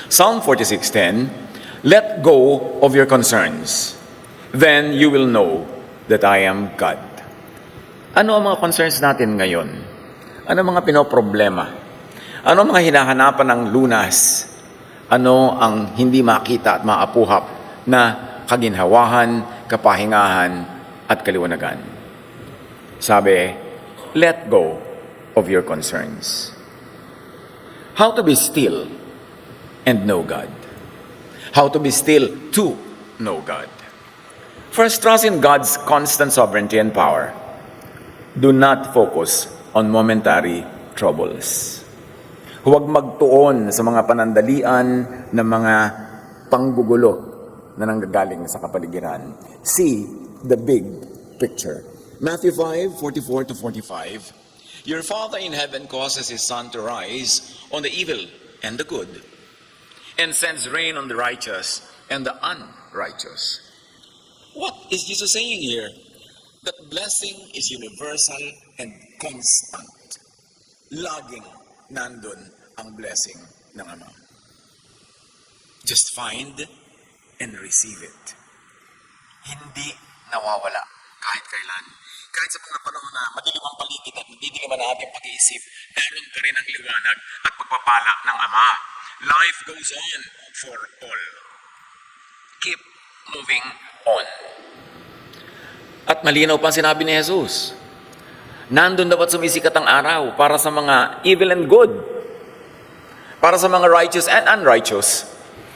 Psalm 46:10, let go of your concerns. Then you will know that I am God. Ano ang mga concerns natin ngayon? Ano ang mga pinoproblema? Ano ang mga hinahanapan ng lunas? Ano ang hindi makita at maapuhap na kaginhawahan, kapahingahan, at kaliwanagan? Sabi, let go of your concerns. How to be still and know God. How to be still to know God. First, trust in God's constant sovereignty and power. Do not focus on momentary troubles. Huwag magtuon sa mga panandalian ng mga panggugulo na nanggagaling sa kapaligiran. See the big picture. Matthew 5:44-45. Your Father in heaven causes His sun to rise on the evil and the good, and sends rain on the righteous and the unrighteous. What is Jesus saying here? That blessing is universal and constant. Laging nandun ang blessing ng Ama. Just find and receive it. Hindi nawawala kahit kailan. Kahit sa mga panahon na madilim ang paligid at madilim ang ating pag-iisip, meron ka rin ang liwanag at pagpapala ng Ama. Life goes on for all. Keep moving on. At malinaw pa sinabi ni Jesus, nandun dapat sumisikat ang araw para sa mga evil and good, para sa mga righteous and unrighteous.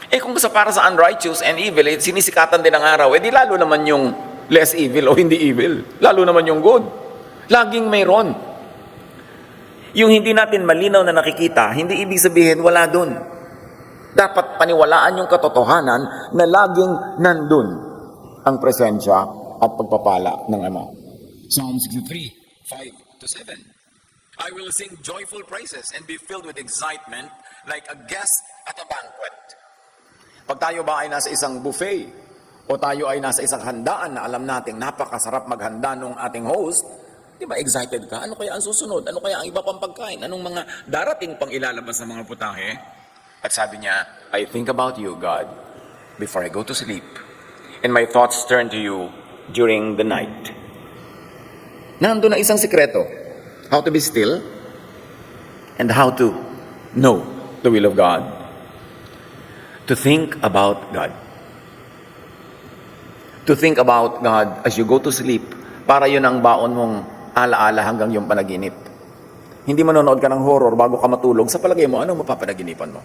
Kung para sa unrighteous and evil, sinisikatan din ang araw, di lalo naman yung less evil o hindi evil. Lalo naman yung good. Laging mayroon. Yung hindi natin malinaw na nakikita, hindi ibig sabihin wala dun. Dapat paniwalaan yung katotohanan na laging nandun ang presensya at pagpapala ng Ama. Psalm 63:5-7. I will sing joyful praises and be filled with excitement like a guest at a banquet. Pag tayo ba ay nasa isang buffet o tayo ay nasa isang handaan na alam nating napakasarap maghanda ng ating host, di ba excited ka? Ano kaya ang susunod? Ano kaya ang iba pang pagkain? Anong mga darating pang ilalabas ng mga putahe? At sabi niya, I think about you, God, before I go to sleep. And my thoughts turn to you during the night. Nandun na isang sikreto. How to be still and how to know the will of God. To think about God. To think about God as you go to sleep, para yun ang baon mong alaala hanggang yung panaginip. Hindi manonood ka ng horror bago ka matulog, sa palagay mo, ano mapapanaginipan mo?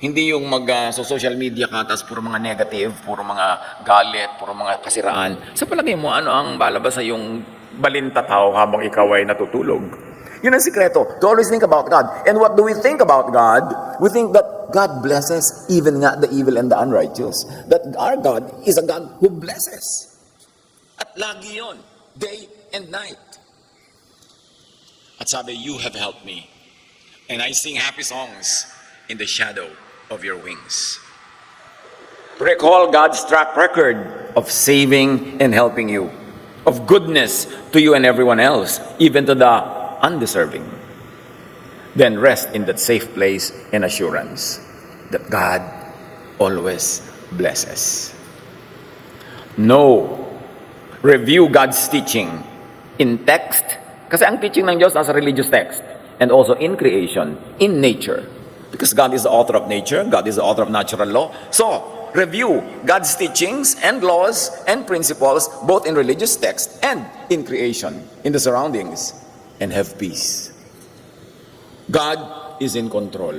Hindi yung social media ka, tapos puro mga negative, puro mga galit, puro mga kasiraan. Sa palagay mo, ano ang balabas sa yung balintataw habang ikaw ay natutulog? Yun ang sikreto, to always think about God. And what do we think about God? We think that God blesses even nga the evil and the unrighteous. That our God is a God who blesses. At lagi yun, day and night. At sabi, you have helped me. And I sing happy songs in the shadow of your wings. Recall God's track record of saving and helping you, of goodness to you and everyone else, even to the undeserving. Then rest in that safe place and assurance that God always blesses. No. Review God's teaching in text, kasi ang teaching ng Diyos nasa religious text, and also in creation, in nature. Because God is the author of nature, God is the author of natural law. So, review God's teachings and laws and principles, both in religious text and in creation, in the surroundings, and have peace. God is in control.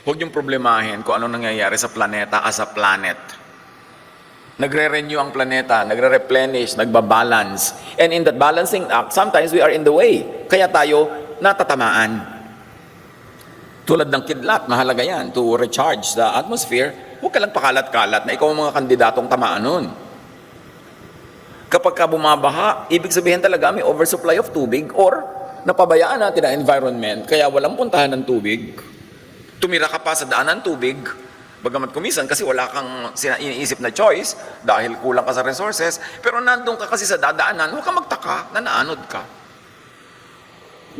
Huwag niyong problemahin kung anong nangyayari sa planeta as a planet. Nagre-renew ang planeta, nagre-replenish, nagbabalance. And in that balancing act, sometimes we are in the way. Kaya tayo natatamaan. Tulad ng kidlat, mahalaga yan to recharge the atmosphere. Huwag ka lang pakalat-kalat na ikaw ang mga kandidatong tamaan nun. Kapag ka bumabaha, ibig sabihin talaga may oversupply of tubig or napabayaan natin ang environment kaya walang puntahan ng tubig. Tumira ka pa sa daan ng tubig, bagamat kumisan kasi wala kang iniisip na choice dahil kulang ka sa resources, pero nandun ka kasi sa dadaanan, huwag ka magtaka na naanod ka.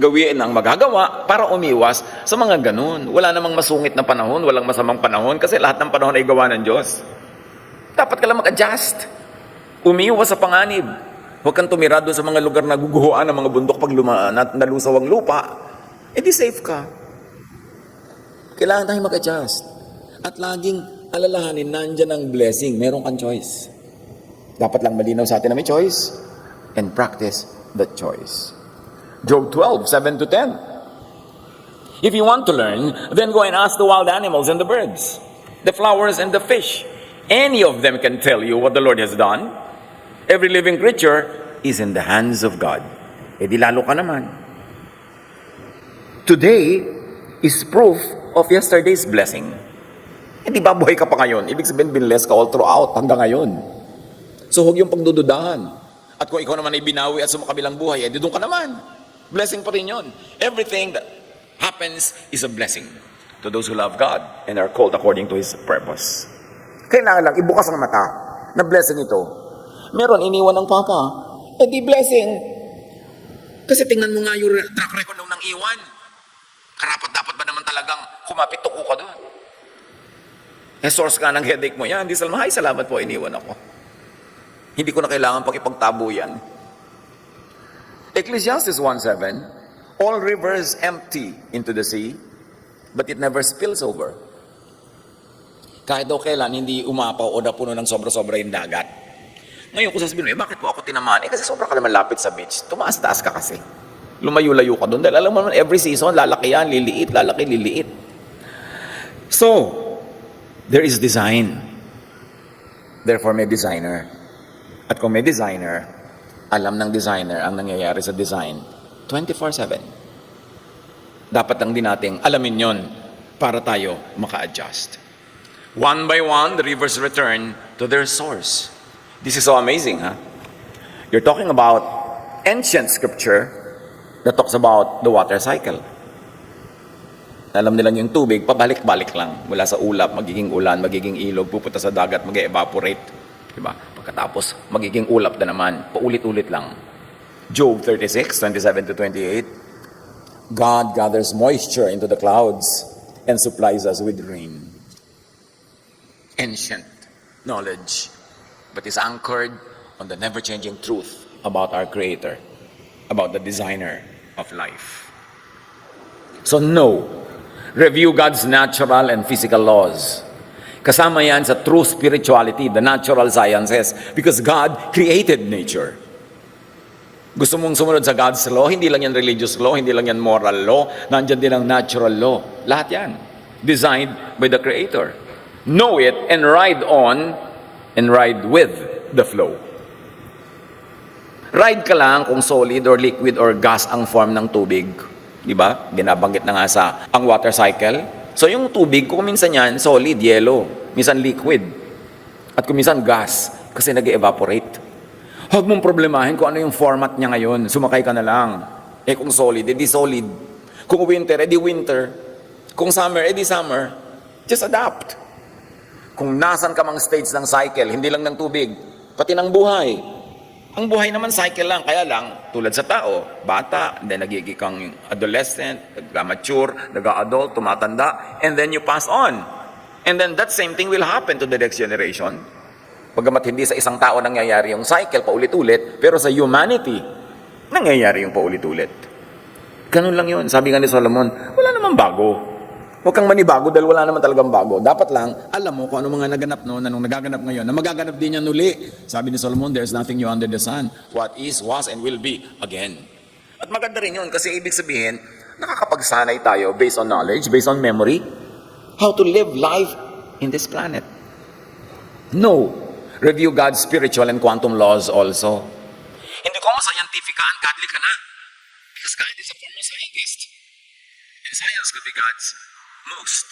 gawin ang magagawa para umiwas sa mga ganun. Wala namang masungit na panahon, walang masamang panahon, kasi lahat ng panahon ay gawa ng Diyos. Dapat ka lang mag-adjust. Umiwas sa panganib. Huwag kang tumira doon sa mga lugar na guguhuan ng mga bundok pag nalusaw ang lupa. Eh di safe ka. Kailangan tayong mag-adjust. At laging alalahanin, nandyan ang blessing. Meron kang choice. Dapat lang malinaw sa atin na may choice and practice that choice. Job 12, 7 to 10. If you want to learn, then go and ask the wild animals and the birds, the flowers and the fish. Any of them can tell you what the Lord has done. Every living creature is in the hands of God. Eh di lalo ka naman. Today is proof of yesterday's blessing. Eh di ba buhay ka pa ngayon? Ibig sabihin binless ka all throughout hanggang ngayon. So huwag yung pagdududahan. At kung ikaw naman ay binawi at sumakabilang buhay, eh di doon ka naman. Blessing pa rin yun. Everything that happens is a blessing to those who love God and are called according to His purpose. Kailangan lang ibukas ang mata na blessing ito. Meron iniwan ng Papa. Eh di blessing. Kasi tingnan mo nga yung track record ng iwan. Karapat dapat ba naman talagang kumapit tuko ka doon? Eh source ka ng headache mo yan. Di Salma, ay salamat po, iniwan ako. Hindi ko na kailangan pang ipagtabo yan. Ecclesiastes 1:7, all rivers empty into the sea, but it never spills over. Kahit daw kailan, hindi umapaw o napuno ng sobra-sobra yung dagat. Ngayon kung sasabihin mo, bakit po ako tinamaan? Eh kasi sobra ka naman lapit sa beach. Tumaas-taas ka kasi. Lumayo-layo ka doon. Dahil alam mo naman, every season, lalaki yan, liliit, lalaki, liliit. So, there is design. Therefore, may designer. At kung may designer, alam ng designer ang nangyayari sa design 24/7. Dapat lang din nating alamin yon para tayo maka-adjust. One by one, the rivers return to their source. This is so amazing, huh? You're talking about ancient scripture that talks about the water cycle. Alam nilang yung tubig, pabalik-balik lang. Mula sa ulap, magiging ulan, magiging ilog, pupunta sa dagat, mag-evaporate. Diba? Pagkatapos, magiging ulap na naman. Paulit-ulit lang. Job 36, 27 to 28. God gathers moisture into the clouds and supplies us with rain. Ancient knowledge, but is anchored on the never-changing truth about our Creator, about the designer of life. So no, review God's natural and physical laws. Kasama yan sa true spirituality, the natural sciences, because God created nature. Gusto mong sumunod sa God's law, hindi lang yan religious law, hindi lang yan moral law, nandiyan din ang natural law. Lahat yan, designed by the Creator. Know it and ride on and ride with the flow. Ride ka lang kung solid or liquid or gas ang form ng tubig. Di ba? Binabanggit na nga sa ang water cycle. So yung tubig, kung minsan yan, solid, yellow. Minsan liquid. At kung minsan gas, kasi nag-evaporate. Huwag mong problemahin kung ano yung format niya ngayon. Sumakay ka na lang. Eh kung solid, edi solid. Kung winter, edi winter. Kung summer, edi summer. Just adapt. Kung nasan ka mang stage ng cycle, hindi lang ng tubig, pati ng buhay. Ang buhay naman cycle lang, kaya lang, tulad sa tao, bata, then nagiging kang adolescent, nag-mature, nag-adult, tumatanda, and then you pass on. And then that same thing will happen to the next generation. Pagamat hindi sa isang tao nangyayari yung cycle paulit-ulit, pero sa humanity, nangyayari yung paulit-ulit. Ganun lang yun. Sabi nga ni Solomon, wala namang bago. Huwag kang manibago dahil wala naman talagang bago. Dapat lang, alam mo kung ano mga naganap noon, anong nagaganap ngayon, na magaganap din yan uli. Sabi ni Solomon, there's nothing new under the sun. What is, was, and will be again. At maganda rin yun kasi ibig sabihin, nakakapagsanay tayo based on knowledge, based on memory, how to live life in this planet. No. Review God's spiritual and quantum laws also. Hindi ko scientific ka, ungodly ka na. Because God is a former scientist. And science could be God's most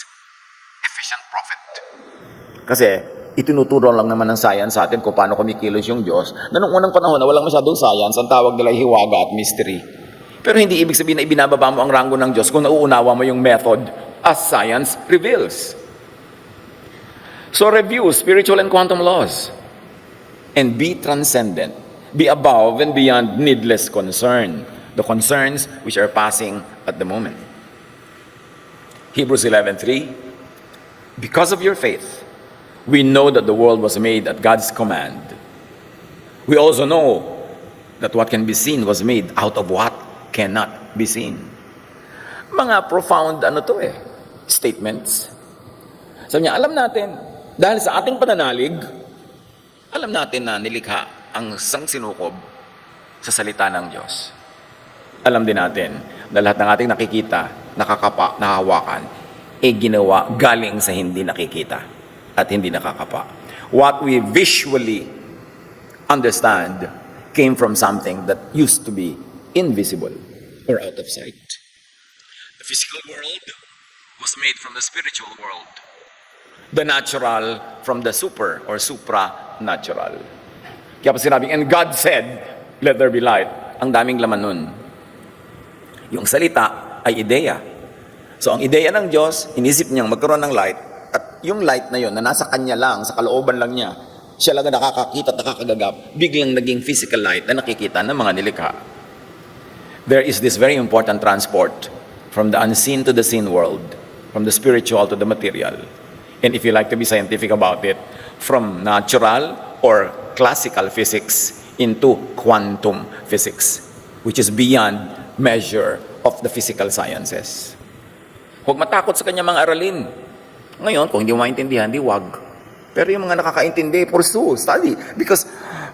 efficient prophet. Kasi itinuturo lang naman ng science sa atin kung paano kumikilos yung Diyos na noong unang panahon na walang masyadong science, ang tawag nila ay hiwaga at mystery. Pero hindi ibig sabihin na ibinababa mo ang rango ng Diyos kung nauunawa mo yung method as science reveals. So review spiritual and quantum laws and be transcendent. Be above and beyond needless concern. the concerns which are passing at the moment. Hebrews 11:3, because of your faith, we know that the world was made at God's command. We also know that what can be seen was made out of what cannot be seen. Mga profound statements. Sabi niya, alam natin, dahil sa ating pananalig, alam natin na nilikha ang sangsinukob sa salita ng Diyos. Alam din natin na lahat ng ating nakikita, nakakapa, nahahawakan, ginawa galing sa hindi nakikita at hindi nakakapa. What we visually understand came from something that used to be invisible or out of sight. The physical world was made from the spiritual world. The natural from the super or supranatural. Kaya pa sinabing, and God said, let there be light. Ang daming laman nun. Yung salita ay ideya. So ang ideya ng Diyos, inisip niyang magkaroon ng light, at yung light na yun, na nasa kanya lang, sa kalooban lang niya, siya lang nakakakita at nakakagagap, biglang naging physical light na nakikita ng mga nilikha. There is this very important transport from the unseen to the seen world, from the spiritual to the material. And if you like to be scientific about it, from natural or classical physics into quantum physics, which is beyond measure of the physical sciences. Huwag matakot sa kanyang mga aralin. Ngayon, kung hindi mo maintindihan, di wag. Pero yung mga nakakaintindi, pursue, study. Because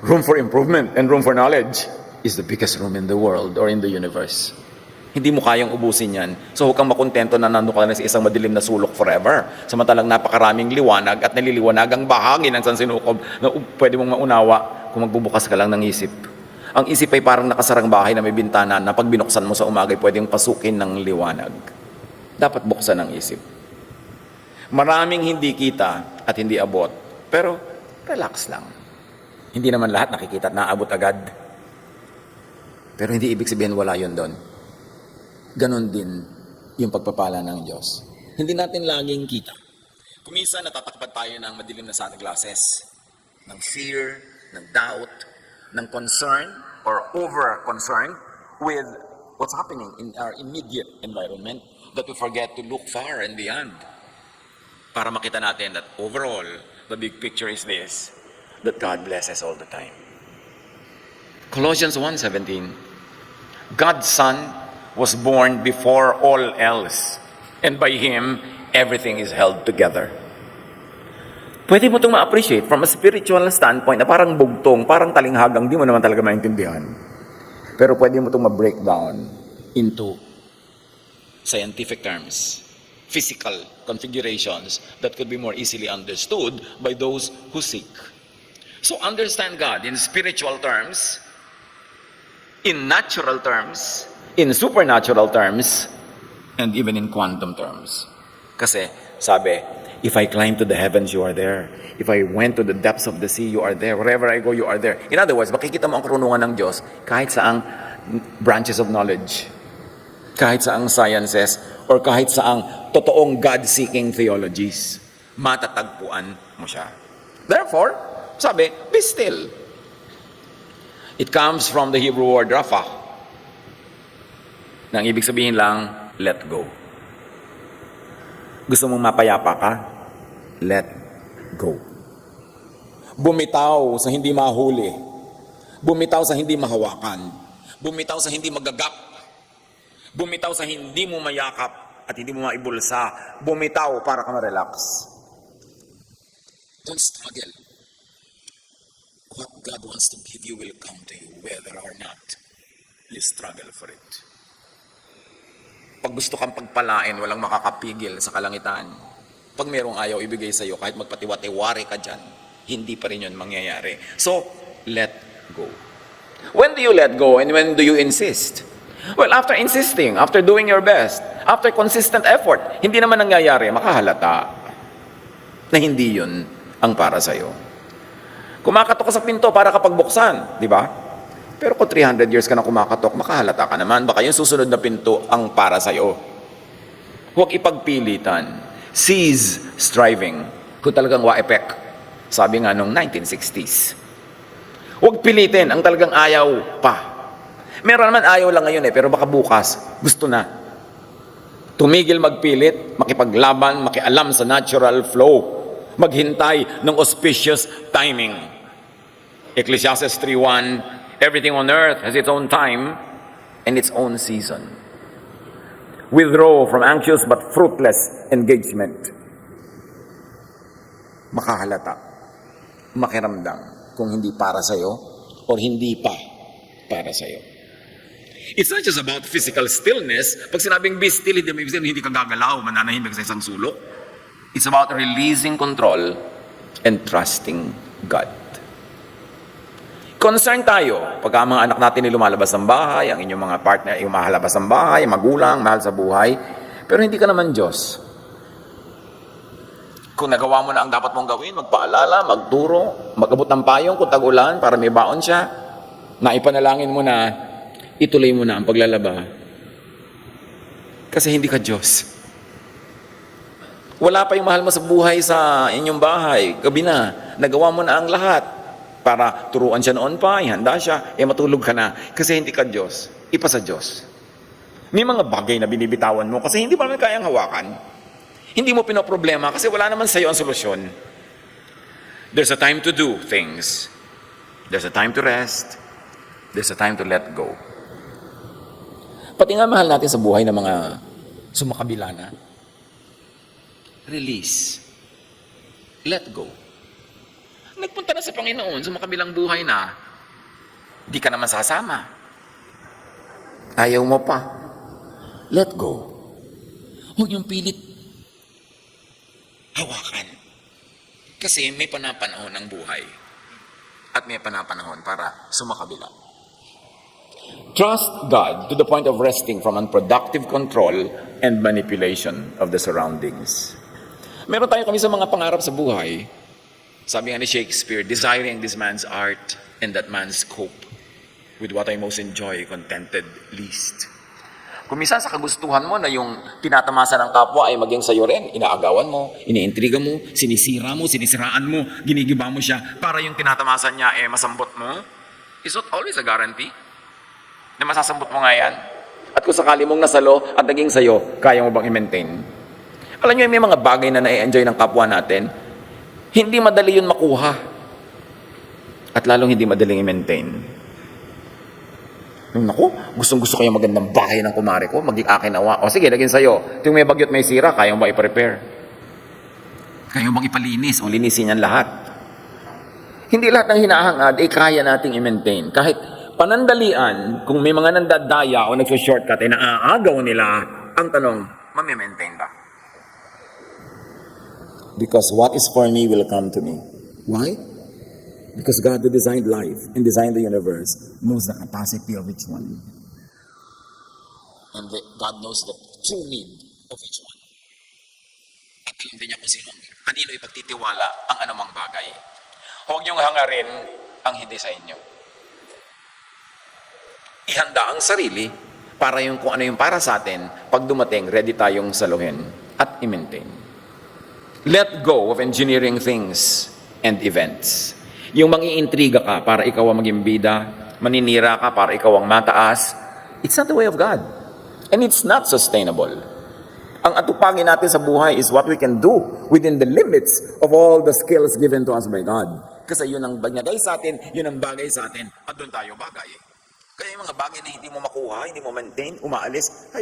room for improvement and room for knowledge is the biggest room in the world or in the universe. Hindi mo kayang ubusin yan. So huwag kang makontento na nandun ka na sa isang madilim na sulok forever. Samantalang napakaraming liwanag at naliliwanag ang bahagi ng sansinukob na pwede mong maunawa kung magbubukas ka lang ng isip. Ang isip ay parang nakasarang bahay na may bintana na pag binuksan mo sa umaga, pwedeng pasukin ng liwanag. Dapat buksan ang isip. Maraming hindi kita at hindi abot, pero relax lang. Hindi naman lahat nakikita at naabot agad. Pero hindi ibig sabihin wala yun doon. Ganon din yung pagpapala ng Diyos. Hindi natin laging kita. Kuminsan natatakpan tayo ng madilim na sunglasses, ng fear, ng doubt, ng concern or over-concern with what's happening in our immediate environment, that we forget to look far and beyond. Para makita natin that overall, the big picture is this, that God blesses all the time. Colossians 1:17, God's Son was born before all else, and by Him, everything is held together. Pwede mo itong ma-appreciate from a spiritual standpoint na parang bugtong, parang talinghagang, di mo naman talaga maintindihan. Pero pwede mo itong ma-break down into scientific terms, physical configurations that could be more easily understood by those who seek. So understand God in spiritual terms, in natural terms, in supernatural terms, and even in quantum terms. Kasi, sabi, if I climb to the heavens, you are there. If I went to the depths of the sea, you are there. Wherever I go, you are there. In other words, makikita mo ang karunungan ng Diyos kahit saang branches of knowledge, kahit saang sciences, or kahit saang totoong God-seeking theologies. Matatagpuan mo siya. Therefore, sabi, be still. It comes from the Hebrew word rapha. Nang ibig sabihin lang, let go. Gusto mong mapayapa ka? Let go. Bumitaw sa hindi mahuli. Bumitaw sa hindi mahawakan. Bumitaw sa hindi magagap. Bumitaw sa hindi mo mayakap at hindi mo maibulsa. Bumitaw para ka ma-relax. Don't struggle. What God wants to give you will come to you, whether or not you struggle for it. Pag gusto kang pagpalain, walang makakapigil sa kalangitan. Pag merong ayaw ibigay sa iyo, kahit magpatiwati-wari ka dyan, hindi pa rin yun mangyayari. So, let go. When do you let go and when do you insist? Well, after insisting, after doing your best, after consistent effort, hindi naman nangyayari, makahalata na hindi yun ang para sa iyo. Kumakatok ka sa pinto para kapag buksan, di ba? Pero kung 300 years ka na kumakatok, makahalata ka naman. Baka yung susunod na pinto ang para sa'yo. Huwag ipagpilitan. Cease striving. Kung talagang wa-epek. Sabi nga nung 1960s. Huwag pilitin ang talagang ayaw pa. Meron naman ayaw lang ngayon pero baka bukas, gusto na. Tumigil magpilit, makipaglaban, makialam sa natural flow, maghintay ng auspicious timing. Ecclesiastes 3:1, everything on earth has its own time and its own season. Withdraw from anxious but fruitless engagement. Makahalata, makiramdam kung hindi para sa'yo or hindi pa para sa'yo. It's not just about physical stillness. Pag sinabing be still, hindi ka gagalaw, mananahimik sa isang sulok. It's about releasing control and trusting God. Concern tayo pag ang mga anak natin ay lumalabas ng bahay, ang inyong mga partner ay umahalabas ng bahay, magulang, mahal sa buhay, pero hindi ka naman Diyos. Kung nagawa mo na ang dapat mong gawin, magpaalala, magturo, mag-abot ng payong kung tag-ulan para may baon siya, naipanalangin mo na, ituloy mo na ang paglalaba. Kasi hindi ka Diyos. Wala pa yung mahal mo sa buhay sa inyong bahay, gabi na, nagawa mo na ang lahat para turuan siya noon pa, ihanda siya, matulog ka na. Kasi hindi ka Diyos, ipa sa Diyos. May mga bagay na binibitawan mo kasi hindi pa naman kayang hawakan. Hindi mo pinoproblema kasi wala naman sa'yo ang solusyon. There's a time to do things. There's a time to rest. There's a time to let go. Pati nga mahal natin sa buhay ng mga sumakabila na. Release. Let go. Nagpunta na sa Panginoon, sumakabilang buhay na, di ka naman sasama. Ayaw mo pa. Let go. Huwag yung pilit hawakan. Kasi may panapanahon ng buhay. At may panapanahon para sumakabila. Trust God to the point of resting from unproductive control and manipulation of the surroundings. Meron tayo kami sa mga pangarap sa buhay. Sabi nga ni Shakespeare, desiring this man's art and that man's cope with what I most enjoy, contented least. Kung minsan sa kagustuhan mo na yung tinatamasa ng kapwa ay maging sayo rin, inaagawan mo, iniintriga mo, sinisira mo, sinisiraan mo, ginigiba mo siya para yung tinatamasa niya masambot mo, is not always a guarantee na masasambot mo nga yan. At kung sakali mong nasalo at naging sayo, kaya mo bang i-maintain? Alam nyo, may mga bagay na na-enjoy ng kapwa natin, hindi madali yun makuha. At lalong hindi madaling i-maintain. Naku, gustong-gusto ko yung magandang bahay ng kumare ko, maging akin awa. O sige, naging sa'yo. Ito yung may bagyo at may sira, kaya mo ba i-prepare? Kaya mo bang ipalinis o linisin yan lahat? Hindi lahat ng hinahangad ay kaya nating i-maintain. Kahit panandalian, kung may mga nandadaya o nagsushortcut ay naaagaw nila, ang tanong, mami-maintain ba? Because what is for me will come to me. Why? Because God who designed life and designed the universe knows the capacity of each one. And God knows the true need of each one. At alam din niya kung kanino ipagtitiwala ang anumang bagay. Huwag niyong hangarin ang hindi sa inyo. Ihanda ang sarili para yung kung ano yung para sa atin, pag dumating, ready tayong saluhin at i-maintain. Let go of engineering things and events. Yung mangiintriga ka para ikaw ang maging bida, maninira ka para ikaw ang mataas, it's not the way of God. And it's not sustainable. Ang atupagin natin sa buhay is what we can do within the limits of all the skills given to us by God. Kasi yun ang bagay sa atin, yun ang bagay sa atin, at doon tayo bagay. Kaya yung mga bagay na hindi mo makuha, hindi mo maintain, umaalis,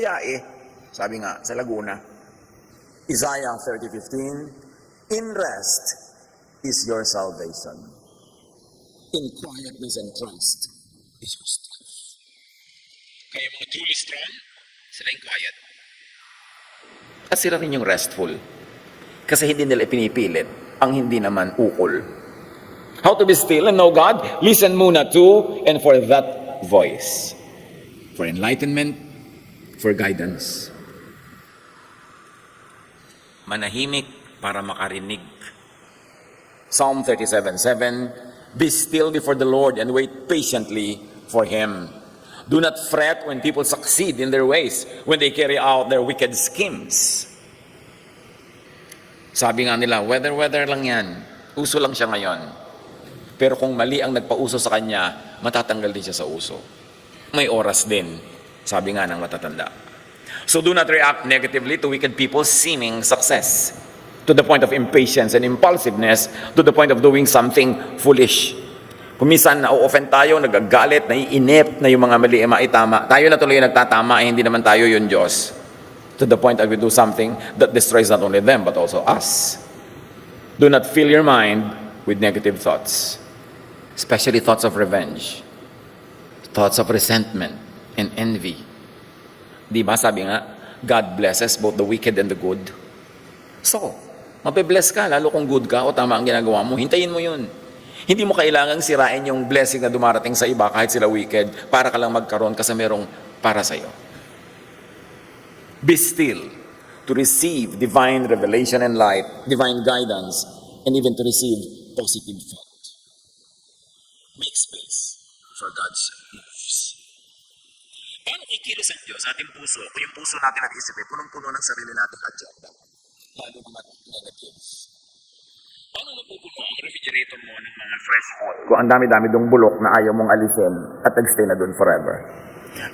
sabi nga sa Laguna, Isaiah 30:15, in rest is your salvation. In quietness and trust is your strength. Kaya mga truly strong, sila yung quiet. At sila rin yung restful. Kasi hindi nila pinipilit ang hindi naman ukol. How to be still and know God? Listen muna to and for that voice. For enlightenment, for guidance. Manahimik para makarinig. Psalm 37:7, be still before the Lord and wait patiently for Him. Do not fret when people succeed in their ways, when they carry out their wicked schemes. Sabi nga nila, weather lang yan. Uso lang siya ngayon. Pero kung mali ang nagpauso sa kanya, matatanggal din siya sa uso. may oras din, sabi nga ng matatanda. So do not react negatively to wicked people's seeming success, to the point of impatience and impulsiveness, to the point of doing something foolish. Kung minsan na-offend tayo, nagagalit, naiinip na yung mga mali ay maitama, tayo na tuloy nagtatama, hindi naman tayo yung Diyos. To the point that we do something that destroys not only them, but also us. Do not fill your mind with negative thoughts, especially thoughts of revenge, thoughts of resentment and envy. Di ba sabi nga, God blesses both the wicked and the good. So, mapibless ka, lalo kung good ka o tama ang ginagawa mo, hintayin mo yun. Hindi mo kailangang sirain yung blessing na dumarating sa iba kahit sila wicked para ka lang magkaroon kasi merong para sa'yo. Be still to receive divine revelation and light, divine guidance, and even to receive positive thought. Make space for God's moves. Paano kikilos ang Diyos sa ating puso kung yung puso natin at isip ay punong-puno ng sarili nating agenda, lalo naman negative? Paano napupuno ang refrigerator mo ng mga fresh food kung ang dami-dami dong bulok na ayaw mong alisin at nagstay na dun forever?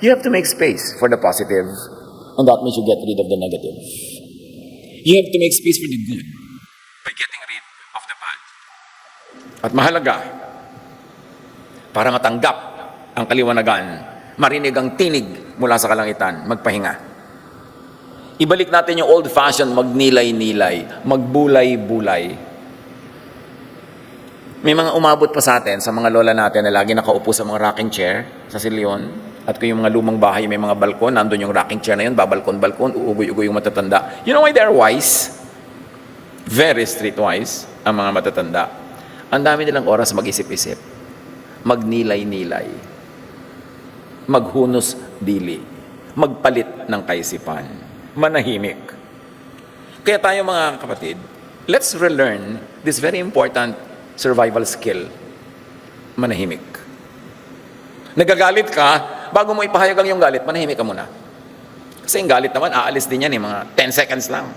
You have to make space for the positive, and that means you get rid of the negative. You have to make space for the good by getting rid of the bad. At mahalaga, para matanggap ang kaliwanagan, marinig ang tinig mula sa kalangitan, magpahinga. Ibalik natin yung old-fashioned magnilay-nilay, magbulay-bulay. May mga umabot pa sa atin, sa mga lola natin na lagi nakaupo sa mga rocking chair sa silyon. At kung yung mga lumang bahay may mga balkon, nandun yung rocking chair na yun, babalkon-balkon, uugoy-ugoy yung matatanda. You know why they're wise? Very streetwise ang mga matatanda. Ang dami nilang oras mag-isip-isip, magnilay-nilay, maghunos dili, magpalit ng kaisipan, manahimik. Kaya tayo mga kapatid, let's relearn this very important survival skill, manahimik. Nagagalit ka, bago mo ipahayag ang iyong galit, manahimik ka muna. Kasi yung galit naman, aalis din yan mga 10 seconds lang.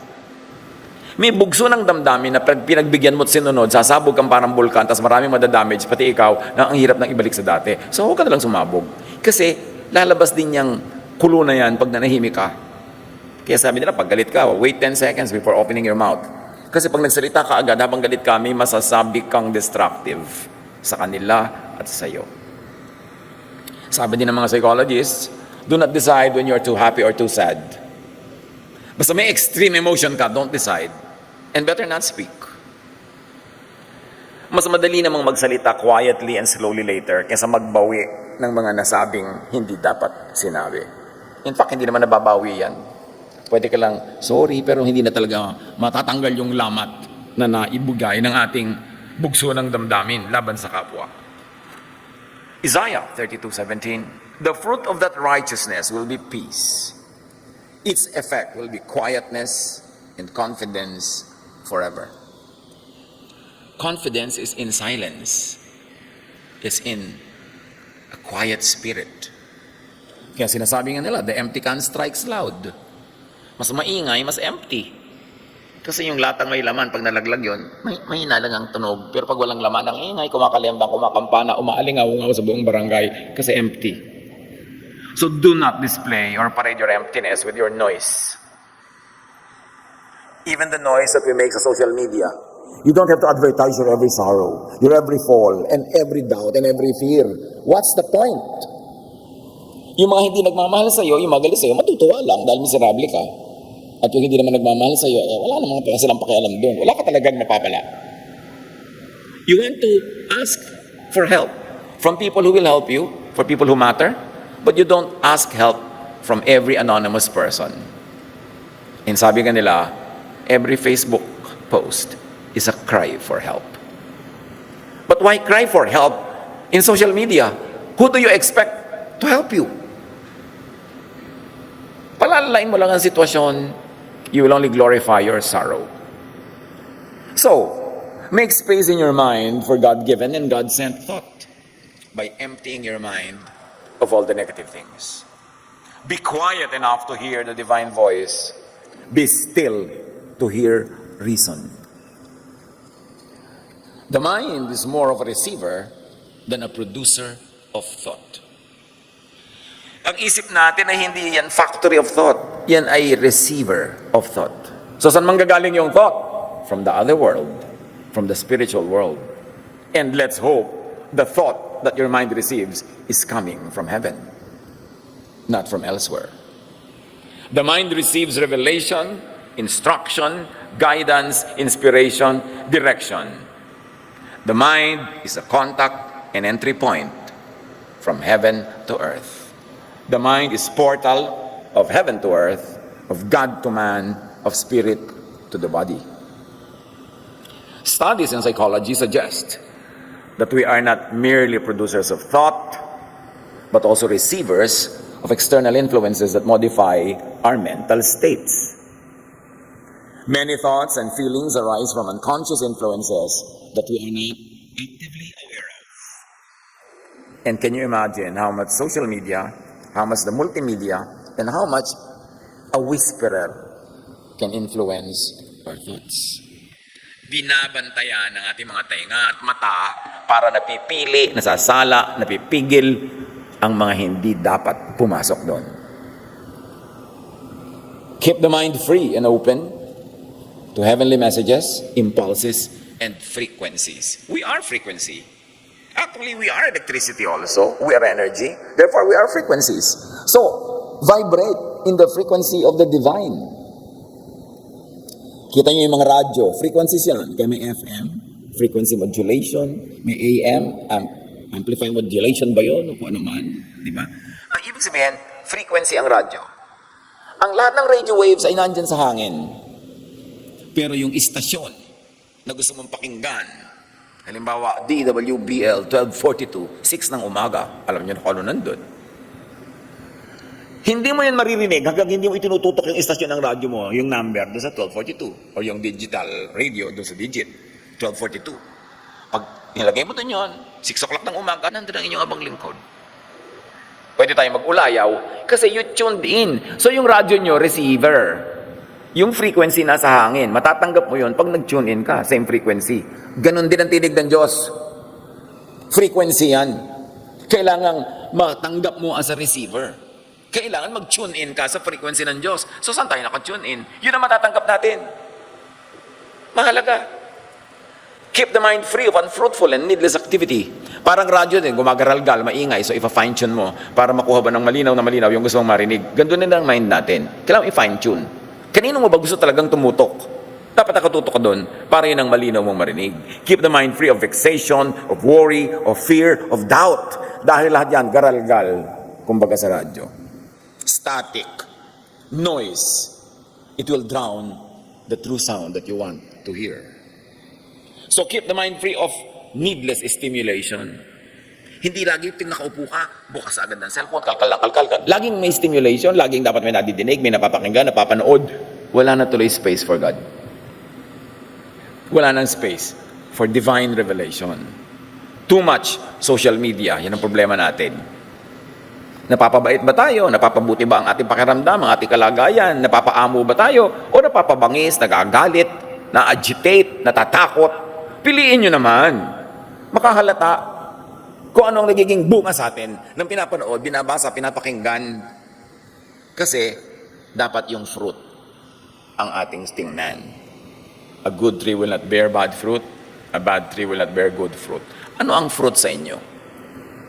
May bugso ng damdamin na pinagbigyan mo at sinunod, sasabog kang parang bulkan, tapos maraming madadamage, pati ikaw, na ang hirap nang ibalik sa dati. So huwag ka na lang sumabog. Kasi lalabas din yung kulo na yan pag nanahimik ka. Kaya sabi nila, pag galit ka, wait 10 seconds before opening your mouth. Kasi pag nagsalita ka agad habang galit ka, may masasabi kang destructive sa kanila at sa iyo. Sabi din ng mga psychologists, do not decide when you're too happy or too sad. Basta may extreme emotion ka, don't decide. And better not speak. Mas madali namang magsalita quietly and slowly later kaysa magbawi ng mga nasabing hindi dapat sinabi. In fact, hindi naman nababawi yan. Pwede ka lang, sorry, pero hindi na talaga matatanggal yung lamat na naibugay ng ating bugso ng damdamin laban sa kapwa. Isaiah 32:17, the fruit of that righteousness will be peace. Its effect will be quietness and confidence forever. Confidence is in silence. It's in a quiet spirit. Kaya sinasabi nga nila, the empty can strikes loud. Mas maingay, mas empty. Kasi yung latang may laman, pag nalaglag yun, may lang ang tunog. Pero pag walang laman, ang ingay, kumakalembang, kumakampana, umaalingaw-ngaw sa buong barangay kasi empty. So do not display or parade your emptiness with your noise. Even the noise that we make sa social media. You don't have to advertise your every sorrow, your every fall, and every doubt, and every fear. What's the point? Yung mga hindi nagmamahal sa'yo, yung magalit sa'yo, matutuwa lang dahil miserable ka. At yung hindi naman nagmamahal sa'yo, wala namang silang pakialam doon. Wala ka talagang mapapala. You want to ask for help from people who will help you, for people who matter, but you don't ask help from every anonymous person. And sabi nga nila, every Facebook post is a cry for help. But why cry for help in social media? Who do you expect to help you? Palalalain mo lang ang sitwasyon, you will only glorify your sorrow. So, make space in your mind for God-given and God-sent thought by emptying your mind of all the negative things. Be quiet enough to hear the divine voice. Be still to hear reason. The mind is more of a receiver than a producer of thought. Ang isip natin ay hindi yan factory of thought. Yan ay receiver of thought. So saan manggagaling yung thought? From the other world, from the spiritual world. And let's hope the thought that your mind receives is coming from heaven, not from elsewhere. The mind receives revelation, instruction, guidance, inspiration, direction. The mind is a contact and entry point from heaven to earth. The mind is portal of heaven to earth, of God to man, of spirit to the body. Studies in psychology suggest that we are not merely producers of thought, but also receivers of external influences that modify our mental states. Many thoughts and feelings arise from unconscious influences that we are not actively aware of. And can you imagine how much social media, how much the multimedia, and how much a whisperer can influence our thoughts? Binabantayan ng ating mga tainga at mata para napipili, nasasala, napipigil ang mga hindi dapat pumasok doon. Keep the mind free and open to heavenly messages, impulses, and frequencies. We are frequency. Actually, we are electricity also. We are energy. Therefore, we are frequencies. So, vibrate in the frequency of the divine. Kita niyo yung mga radyo. Frequencies yan. Kaya may FM, frequency modulation, may AM, amplifying modulation ba yun? O kung ano man. Di ba? Ang ibig sabihin, frequency ang radyo. Ang lahat ng radio waves ay nandyan sa hangin. Pero yung istasyon na gusto mong pakinggan, halimbawa, DWBL 1242, 6 ng umaga, alam niyo na kung ano nandun. Hindi mo yan maririnig hanggang hindi mo itinututok yung istasyon ng radyo mo, yung number doon sa 1242, o yung digital radio doon sa digit 1242. Pag nilagay mo doon yun, 6 o'clock ng umaga, nandun ang inyong abang lingkod. Pwede tayo mag-ulayaw kasi you tuned in. So yung radyo nyo, receiver. Yung frequency nasa hangin, matatanggap mo yun pag nag-tune in ka, same frequency. Ganon din ang tinig ng Diyos. Frequency yan. Kailangan matanggap mo as a receiver. Kailangan mag-tune in ka sa frequency ng Diyos. So saan tayo naka-tune in? Yun ang matatanggap natin. Mahalaga. Keep the mind free of unfruitful and needless activity. Parang radyo din, gumagaralgal, maingay. So ipa-fine-tune mo para makuha ba ng malinaw na malinaw yung gusto mong marinig. Ganun din ang mind natin. Kailangan i-fine-tune. Kanino mo ba gusto talagang tumutok? Dapat nakatutok ka doon para yun ang malinaw mong marinig. Keep the mind free of vexation, of worry, of fear, of doubt. Dahil lahat yan, garalgal, kumbaga sa radyo. Static, noise. It will drown the true sound that you want to hear. So keep the mind free of needless stimulation. Hindi lagi nakaupo ka, bukas agad ng cellphone, kalkal. Laging may stimulation, laging dapat may nadidinig, may napapakinggan, napapanood. Wala na tuloy space for God. Wala nang space for divine revelation. Too much social media, yan ang problema natin. Napapabait ba tayo? Napapabuti ba ang ating pakiramdam, ang ating kalagayan? Napapaamo ba tayo? O napapabangis, nagagalit, na-agitate, natatakot? Piliin nyo naman. Makahalata kung ano ang nagiging bunga sa atin ng pinapanood, binabasa, pinapakinggan. Kasi dapat yung fruit ang ating tingnan. A good tree will not bear bad fruit. A bad tree will not bear good fruit. Ano ang fruit sa inyo?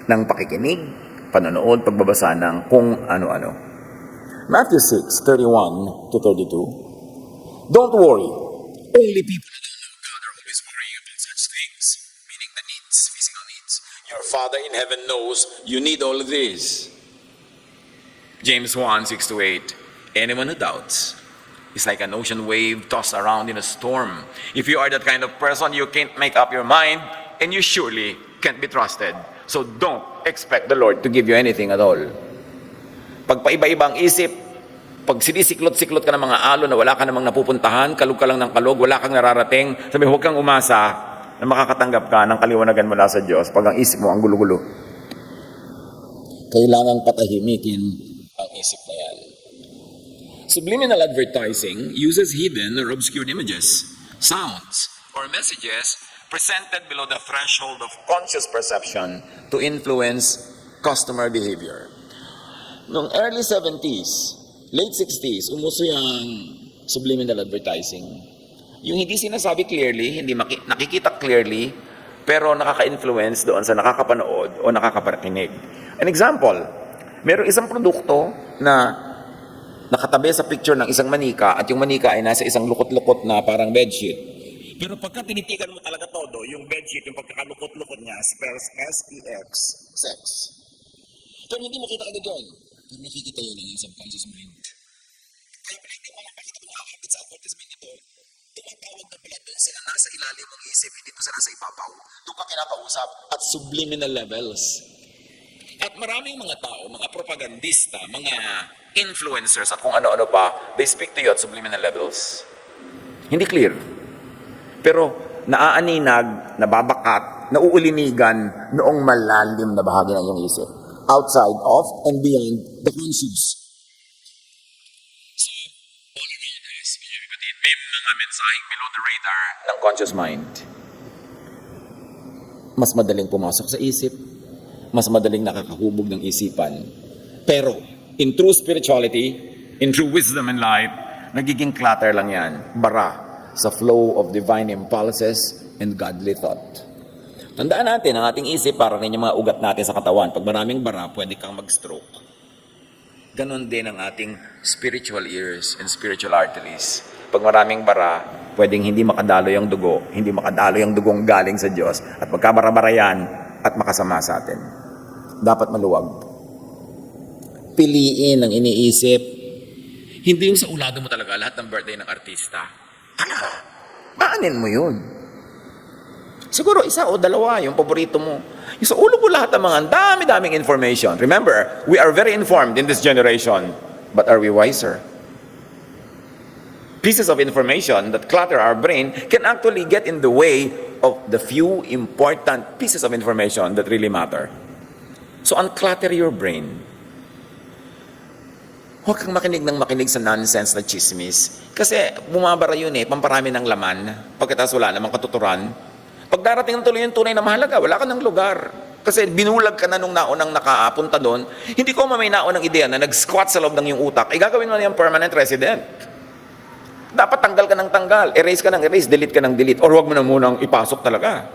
Ng pakikinig, panonood, pagbabasa ng kung ano-ano. Matthew 6:31 to 32. Don't worry. Only people who don't know God are always worrying about such things, meaning the needs, physical needs. Your Father in heaven knows you need all of these. James 1:6-8. Anyone who doubts is like an ocean wave tossed around in a storm. If you are that kind of person, you can't make up your mind, and you surely can't be trusted. So don't expect the Lord to give you anything at all. Pag paiba-iba ang isip, pag sinisiklot-siklot ka ng mga alon na wala ka namang napupuntahan, kalog ka lang ng kalog, wala kang nararating, sabi huwag kang umasa na makakatanggap ka ng kaliwanagan mula sa Diyos pag ang isip mo ang gulo-gulo. Kailangang patahimikin ang isip na yan. Subliminal advertising uses hidden or obscured images, sounds, or messages presented below the threshold of conscious perception to influence customer behavior. Noong early 70s, late 60s, umuso yung subliminal advertising. Yung hindi sinasabi clearly, hindi nakikita clearly, pero nakaka-influence doon sa nakakapanood o nakakapakinig. An example, mayroong isang produkto na nakatabi sa picture ng isang manika at yung manika ay nasa isang lukot-lukot na parang bedsheet. Pero pagka tinitigan mo talaga todo, yung bedsheet, yung pagkakalukot-lukot niya, spells S-E-X, sex. Pero hindi mo kita agad yun. Pero nakikita yun ng subconscious mind. Kaya pala hindi mo makakita mo nakakapit sa advertisement nito, tumatawag na pala doon sila nasa ilalim ng isip, hindi mo sila sa ibabaw. Doon ka kinakausap at subliminal levels. At maraming mga tao, mga propagandista, mga influencers at kung ano-ano pa, they speak to you at subliminal levels. Hindi clear. Pero naaaninag, nababakat, nauulinigan noong malalim na bahagi ng iyong isip. Outside of and beyond the conscious. So, all around us, may mga mensaheng below the radar ng conscious mind. Mas madaling pumasok sa isip, mas madaling nakakahubog ng isipan. Pero, in true spirituality, in true wisdom and light, nagiging clutter lang yan, bara, sa flow of divine impulses and godly thought. Tandaan natin, ang ating isip para rin yung mga ugat natin sa katawan. Pag maraming bara, pwede kang mag-stroke. Ganon din ang ating spiritual ears and spiritual arteries. Pag maraming bara, pwedeng hindi makadalo yung dugo, hindi makadalo yung dugong galing sa Diyos, at magkabara-bara yan at makasama sa atin. Dapat maluwag. Piliin ang iniisip. Hindi yung sa ulado mo talaga lahat ng birthday ng artista. Baanin mo yun. Siguro isa o dalawa yung paborito mo. Yung sa ulo mo lahat ng mga dami-daming information. Remember, we are very informed in this generation. But are we wiser? Pieces of information that clutter our brain can actually get in the way of the few important pieces of information that really matter. So unclutter your brain. Huwag kang makinig sa nonsense na chismis. Kasi bumabara yun pamparami ng laman. Pagkatapos wala namang katuturan. Pag darating ng tuloy yung tunay na mahalaga, wala ka ng lugar. Kasi binulag ka na nung naunang nakaapunta doon. Hindi ko may naunang ideya na nag-squat sa loob ng iyong utak. Gagawin mo na yung permanent resident. Dapat tanggal ka ng tanggal. Erase ka ng erase, delete ka ng delete. Or huwag mo na munang ipasok talaga.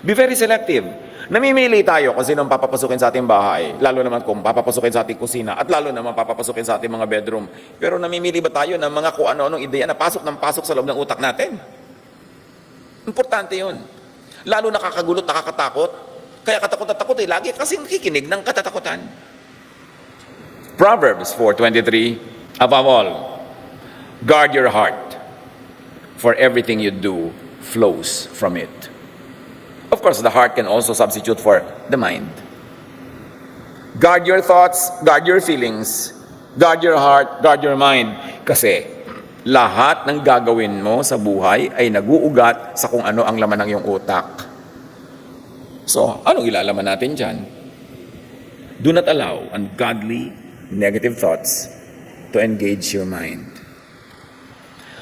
Be very selective. Namimili tayo kung sino ang papapasukin sa ating bahay. Lalo naman kung papapasukin sa ating kusina. At lalo naman papapasukin sa ating mga bedroom. Pero namimili ba tayo ng mga kung ano-anong ideya na pasok ng pasok sa loob ng utak natin? Importante yun. Lalo nakakagulot, nakakatakot. Kaya katakot na takot lagi kasi nakikinig ng katatakutan. Proverbs 4:23, above all, guard your heart, for everything you do flows from it. Of course, the heart can also substitute for the mind. Guard your thoughts, guard your feelings, guard your heart, guard your mind. Kasi lahat ng gagawin mo sa buhay ay naguugat sa kung ano ang laman ng iyong utak. So, anong ilalaman natin dyan? Do not allow ungodly, negative thoughts to engage your mind.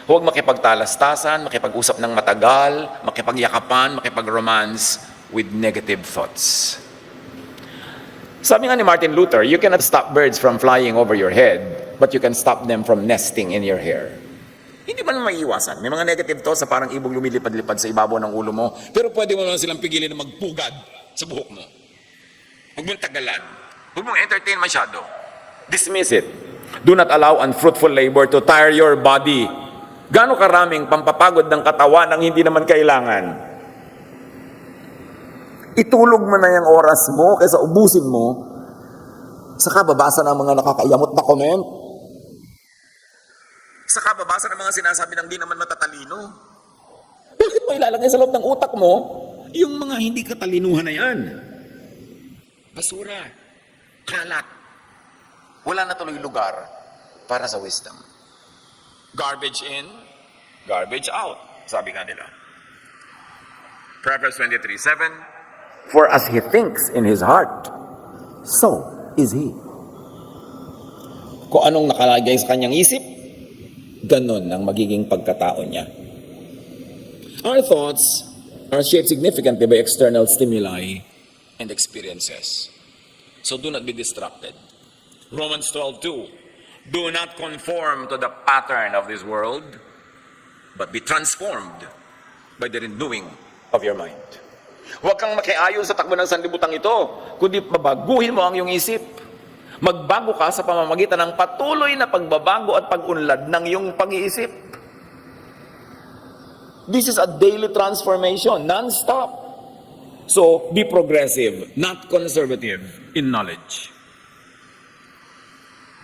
Huwag makipagtalastasan, makipag-usap ng matagal, makipagyakapan, makipag-romance with negative thoughts. Sabi nga ni Martin Luther, you cannot stop birds from flying over your head, but you can stop them from nesting in your hair. Hindi man maiiwasan. May mga negative thoughts na parang ibog lumilipad-lipad sa ibabaw ng ulo mo, pero pwede mo naman silang pigilin na magpugad sa buhok mo. Huwag mong tagalan. Huwag mong entertain masyado. Dismiss it. Do not allow unfruitful labor to tire your body. Gaano karaming pampapagod ng katawan ang hindi naman kailangan? Itulog mo na yung oras mo kaysa ubusin mo sa kababasa ng mga nakakayamot na comment. Sa kababasa ng mga sinasabi ng di naman matatalino. Bakit mo ilalagay sa loob ng utak mo yung mga hindi katalinuhan na yan? Basura. Kalat. Wala na tuloy lugar para sa wisdom. Garbage in, garbage out. Sabi nga nila. Proverbs 23:7. For as he thinks in his heart, so is he. Kung anong nakalagay sa kanyang isip, ganon ang magiging pagkatao niya. Our thoughts are shaped significantly by external stimuli and experiences. So do not be distracted. Romans 12:2. Do not conform to the pattern of this world, but be transformed by the renewing of your mind. Huwag kang makiayon sa takbo ng sanlibutan ito, kundi babaguhin mo ang iyong isip. Magbago ka sa pamamagitan ng patuloy na pagbabago at pag-unlad ng iyong pag-iisip. This is a daily transformation, non-stop. So, be progressive, not conservative in knowledge.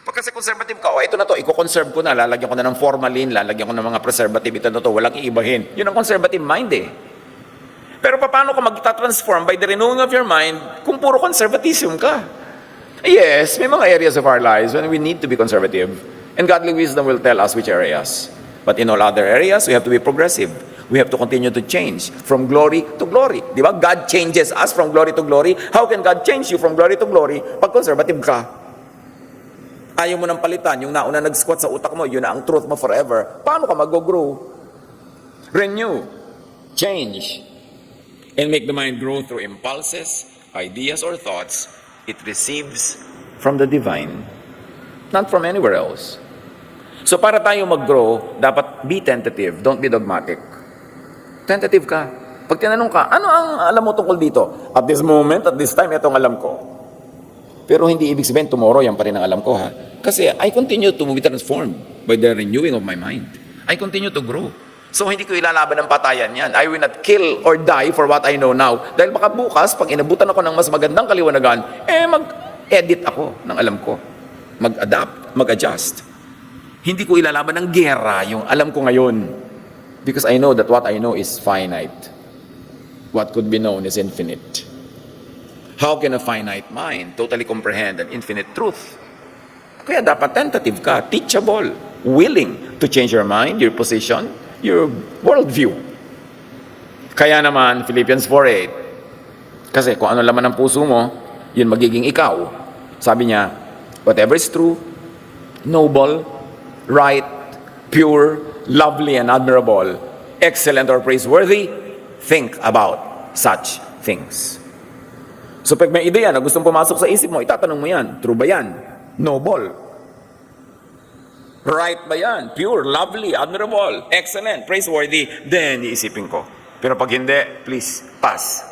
Pag kasi conservative ka, ito na to, i-conserve ko na, lalagyan ko na ng formalin, lalagyan ko ng mga preservative, ito na to, walang iibahin. Yun ang conservative mind eh. Pero paano ka magta-transform by the renewing of your mind kung puro conservatism ka? Yes, may mga areas of our lives when we need to be conservative. And godly wisdom will tell us which areas. But in all other areas, we have to be progressive. We have to continue to change from glory to glory. Di ba? God changes us from glory to glory. How can God change you from glory to glory pag conservative ka? Ayaw mo nang palitan. Yung nauna nag-squat sa utak mo, yun na ang truth mo forever. Paano ka mag-grow? Renew. Change. And make the mind grow through impulses, ideas, or thoughts it receives from the divine. Not from anywhere else. So para tayo mag-grow, dapat be tentative. Don't be dogmatic. Tentative ka. Pag tinanong ka, ano ang alam mo tungkol dito? At this moment, at this time, ito ang alam ko. Pero hindi ibig sabihin, tomorrow, yan pa rin ang alam ko, ha? Kasi I continue to be transformed by the renewing of my mind. I continue to grow. So hindi ko ilalaban ng patayan yan. I will not kill or die for what I know now. Dahil baka bukas, pag inabutan ako ng mas magandang kaliwanagan, mag-edit ako ng alam ko. Mag-adapt, mag-adjust. Hindi ko ilalaban ng gera yung alam ko ngayon. Because I know that what I know is finite. What could be known is infinite. How can a finite mind totally comprehend an infinite truth? Kaya dapat tentative ka, teachable, willing to change your mind, your position, your worldview. Kaya naman, Philippians 4:8, kasi kung ano laman ng puso mo, yun magiging ikaw. Sabi niya, whatever is true, noble, right, pure, lovely and admirable, excellent or praiseworthy, think about such things. So pag may ideya na gustong pumasok sa isip mo, itatanong mo yan, true ba yan? Noble? Right ba yan? Pure, lovely, admirable, excellent, praiseworthy? Then iisipin ko. Pero pag hindi, please, pass.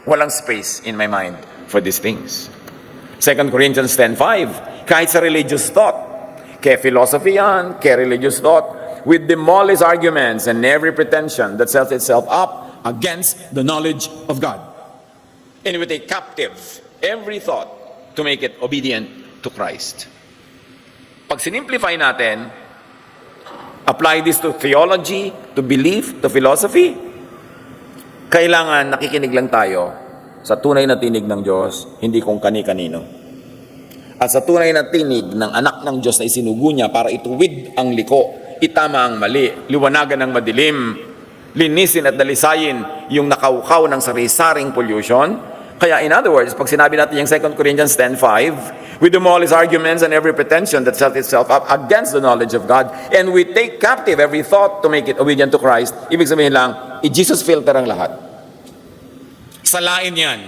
Walang space in my mind for these things. 2 Corinthians 10:5, kahit sa religious thought, kaya philosophy yan, kaya religious thought, with demolish arguments and every pretension that sets itself up against the knowledge of God. And we take captive every thought to make it obedient to Christ. Pag sinimplify natin, apply this to theology, to belief, to philosophy, kailangan nakikinig lang tayo sa tunay na tinig ng Diyos, hindi kung kani-kanino. At sa tunay na tinig ng anak ng Diyos na isinugo niya para ituwid ang liko, itama ang mali, liwanagan ng madilim, linisin at dalisayin yung nakaukaw ng sari-saring pollution. Kaya in other words, pag sinabi natin yung 2 Corinthians 10:5, we demolish arguments and every pretension that sets itself up against the knowledge of God, and we take captive every thought to make it obedient to Christ. Ibig sabihin lang, i-Jesus filter ang lahat. Salain yan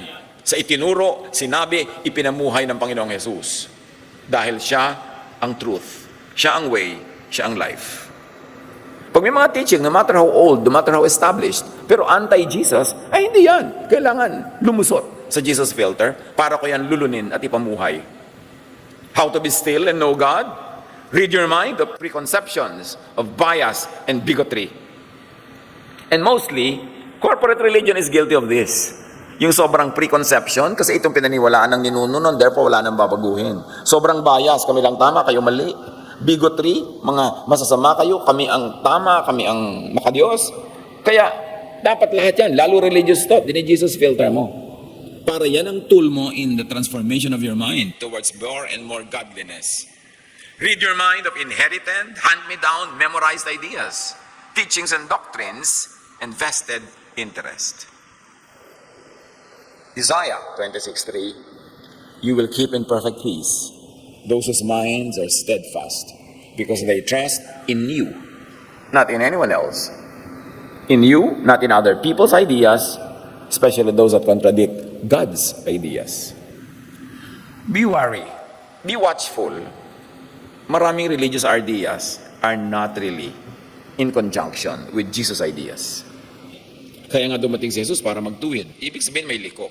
sa itinuro, sinabi, ipinamuhay ng Panginoong Jesus. Dahil siya ang truth, siya ang way, siya ang life. Pag may mga teaching, no matter how old, no matter how established, pero anti-Jesus, ay hindi yan. Kailangan lumusot sa Jesus filter para ko yan lulunin at ipamuhay. How to be still and know God? Rid your mind of preconceptions, of bias, and bigotry. And mostly, corporate religion is guilty of this. Yung sobrang preconception, kasi itong pinaniwalaan ng ninuno, therefore wala nang babaguhin. Sobrang bias, kami lang tama, kayo mali. Bigotry, mga masasama kayo, kami ang tama, kami ang makadiyos. Kaya, dapat lahat yan, lalo religious thought, Jesus filter mo. Para yan ang tool mo in the transformation of your mind towards more and more godliness. Rid your mind of inherited, hand-me-down, memorized ideas, teachings and doctrines, and vested interest. Isaiah 26:3, you will keep in perfect peace those whose minds are steadfast, because they trust in you, not in anyone else. In you, not in other people's ideas, especially those that contradict God's ideas. Be wary Be watchful. Maraming religious ideas are not really in conjunction with Jesus' ideas. Kaya nga dumating si Jesus para magtuwid. Ibig sabihin may liko.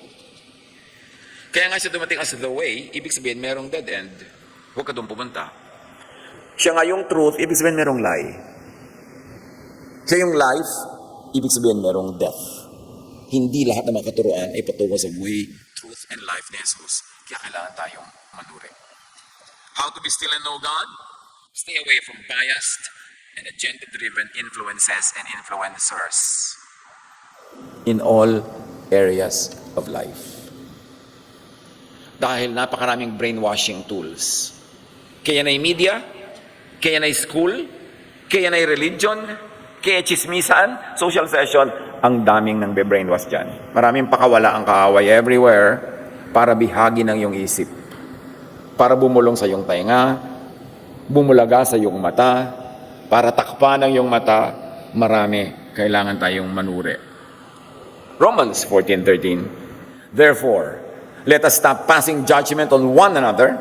Kaya nga siya dumating as the way, ibig sabihin merong dead end. Huwag ka doon pumunta. Siya nga yung truth, ibig sabihin merong lie. Siya yung life, ibig sabihin merong death. Hindi lahat ng mga katuruan ay patungo sa way, truth, and life ni Jesus. Kaya kailangan tayong manuri. How to be still and know God? Stay away from biased and agenda-driven influences and influencers in all areas of life. Dahil napakaraming brainwashing tools. Kaya na'y media, kaya na'y school, kaya na'y religion, kaya chismisan, social session, ang daming nang be-brainwash dyan. Maraming pakawala ang kaaway everywhere para bihagi ng iyong isip. Para bumulong sa iyong tainga, bumulaga sa iyong mata, para takpan ang iyong mata, marami. Kailangan tayong manuri. Romans 14:13. Therefore, let us stop passing judgment on one another.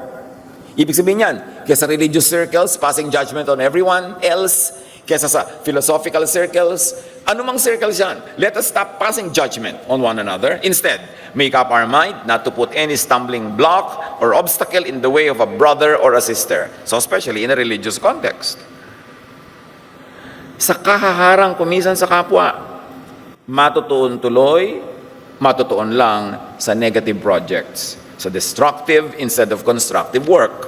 Ibig sabihin yan, kesa religious circles, passing judgment on everyone else, kesa sa philosophical circles, anumang circles yan, let us stop passing judgment on one another. Instead, make up our mind not to put any stumbling block or obstacle in the way of a brother or a sister. So especially in a religious context. Sa kahaharang kumisan sa kapwa, matutuon tuloy, matutuon lang sa negative projects, sa destructive instead of constructive work.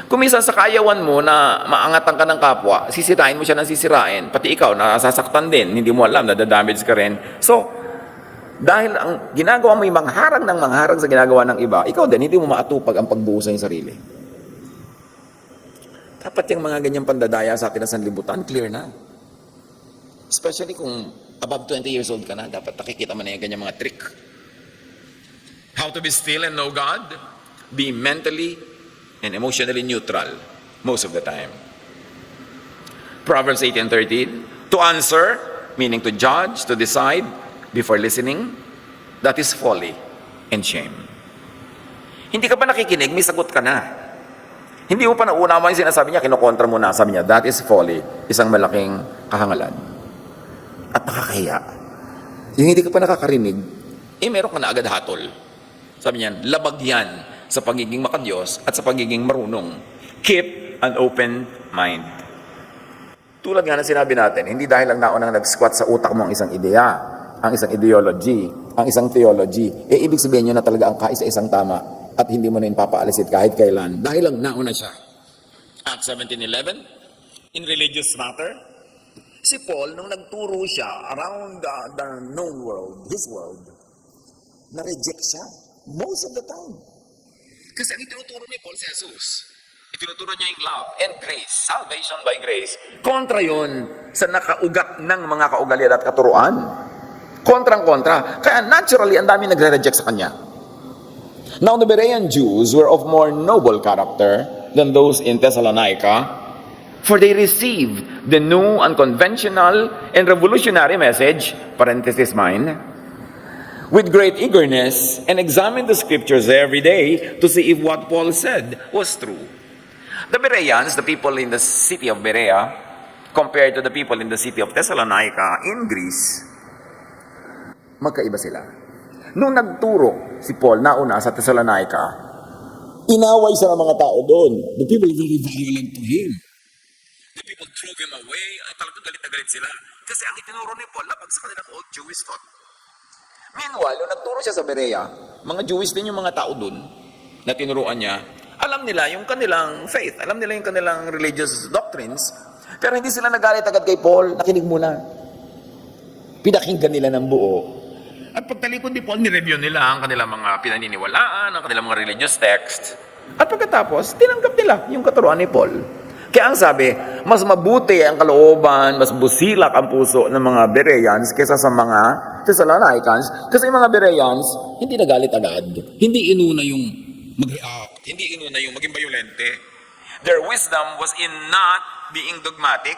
Kumisan sa kayawan mo na maangatan ka ng kapwa, sisirain mo siya ng sisirain, pati ikaw nasasaktan din, hindi mo alam, nadadamage ka rin. So, dahil ang ginagawa mo yung mangharang ng mangharang sa ginagawa ng iba, ikaw din, hindi mo maatupag ang pagbuo sa iyong sarili. Dapat yung mga ganyang pandadaya sa atin na sanlibutan, clear na. Especially kung above 20 years old ka na, dapat nakikita mo na yung ganyang mga trick. How to be still and know God? Be mentally and emotionally neutral most of the time. Proverbs 18:13. To answer, meaning to judge, to decide before listening, that is folly and shame. Hindi ka pa nakikinig, may sagot ka na. Hindi mo pa nauunawa yung sinasabi niya, kinukontra mo na. Sabi niya, that is folly. Isang malaking kahangalan. At nakakahiya. Yung hindi ka pa nakakarinig, meron ka na agad hatol. Sabi niya, labag yan sa pagiging makadiyos at sa pagiging marunong. Keep an open mind. Tulad nga na sinabi natin, hindi dahil lang naunang nag-squat sa utak mo ang isang ideya, ang isang ideology, ang isang theology, ibig sabihin nyo na talaga ang kaisa-isang tama at hindi mo na papaalisit kahit kailan. Dahil lang nauna siya. Acts 17:11, in religious matter, si Paul, nung nagturo siya around the known world, his world, na-reject siya most of the time. Kasi ang itinuturo ni Paul si Jesus. Itinuturo niya yung love and grace, salvation by grace. Kontra yon sa nakaugat ng mga kaugalian at katuruan. Kontrang-kontra. Kaya naturally, ang dami nagre-reject sa kanya. Now, the Berean Jews were of more noble character than those in Thessalonica, for they received the new, unconventional, and revolutionary message, parenthesis mine, with great eagerness, and examined the scriptures every day to see if what Paul said was true. The Bereans, the people in the city of Berea, compared to the people in the city of Thessalonica in Greece, magkaiba sila. Nung nagturo si Paul nauna sa Thessalonica, inaway siya ng mga tao doon. The people very violent to him. The people threw him away. Ay, talagang galit na galit sila. Kasi ang itinuro ni Paul, labag sa kanilang old Jewish thought. Meanwhile, nung nagturo siya sa Berea, mga Jewish din yung mga tao doon na tinuruan niya, alam nila yung kanilang faith, alam nila yung kanilang religious doctrines, pero hindi sila nagalit agad kay Paul, nakinig muna. Pinakinggan nila ng buo. At pagtalikod ni Paul, nireview nila ang kanilang mga pinaniniwalaan, ang kanilang mga religious text. At pagkatapos, tinanggap nila yung katuruan ni Paul. Kaya ang sabi, mas mabuti ang kalooban, mas busilak ang puso ng mga Bereans kaysa sa mga Thessalonians. Kasi yung mga Bereans, hindi nagalit agad. Hindi inuna yung mag-react. Hindi inuna yung maging violente. Their wisdom was in not being dogmatic,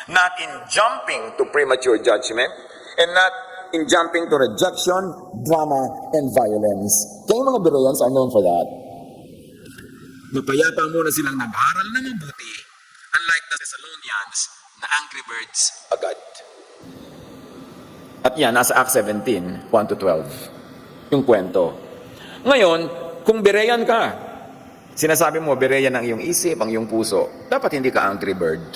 not in jumping to premature judgment, and not in jumping to rejection, drama, and violence. Kaya yung mga Bereans are known for that. Mapayapa muna silang nag-aral na mabuti, unlike the Thessalonians na angry birds agad. At yan, nasa Acts 17, 1 to 12. Yung kwento. Ngayon, kung Berean ka, sinasabi mo, Berean ang iyong isip, ang iyong puso, dapat hindi ka angry bird.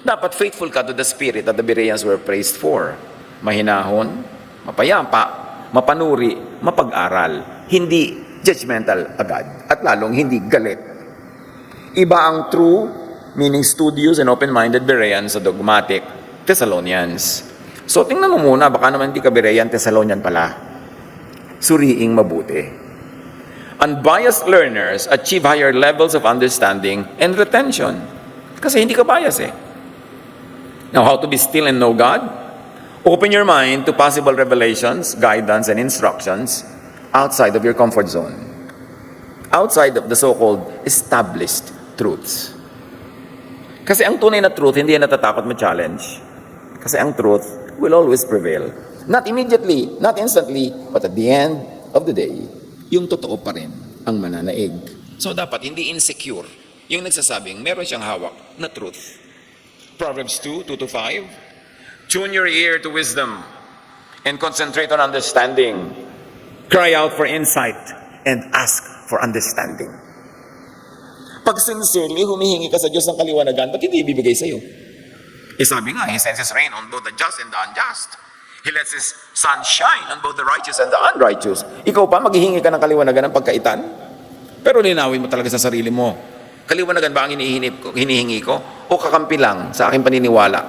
Dapat faithful ka to the spirit that the Bereans were praised for. Mahinahon, mapayapa, mapanuri, mapag-aral. Hindi judgmental agad. At lalong hindi galit. Iba ang true, meaning studious and open-minded Bereans sa dogmatic Thessalonians. So tingnan mo muna, baka naman hindi ka Berean, Thessalonian pala. Suriing mabuti. Unbiased learners achieve higher levels of understanding and retention. Kasi hindi ka bias eh. Now, how to be still and know God? Open your mind to possible revelations, guidance, and instructions outside of your comfort zone. Outside of the so-called established truths. Kasi ang tunay na truth, hindi yan natatakot ma-challenge. Kasi ang truth will always prevail. Not immediately, not instantly, but at the end of the day, yung totoo pa rin ang mananaig. So dapat hindi insecure yung nagsasabing meron siyang hawak na truth. Proverbs 2, 2 to 5. Tune your ear to wisdom and concentrate on understanding. Cry out for insight and ask for understanding. Pag sincerely humihingi ka sa Diyos ng kaliwanagan, ba't hindi ibibigay sa'yo? Sabi nga, He sends His rain on both the just and the unjust. He lets His sun shine on both the righteous and the unrighteous. Ikaw pa, maghihingi ka ng kaliwanagan ng pagkaitan? Pero linawin mo talaga sa sarili mo. Kaliwanagan ba ang hinihingi ko? O kakampi lang sa aking paniniwala?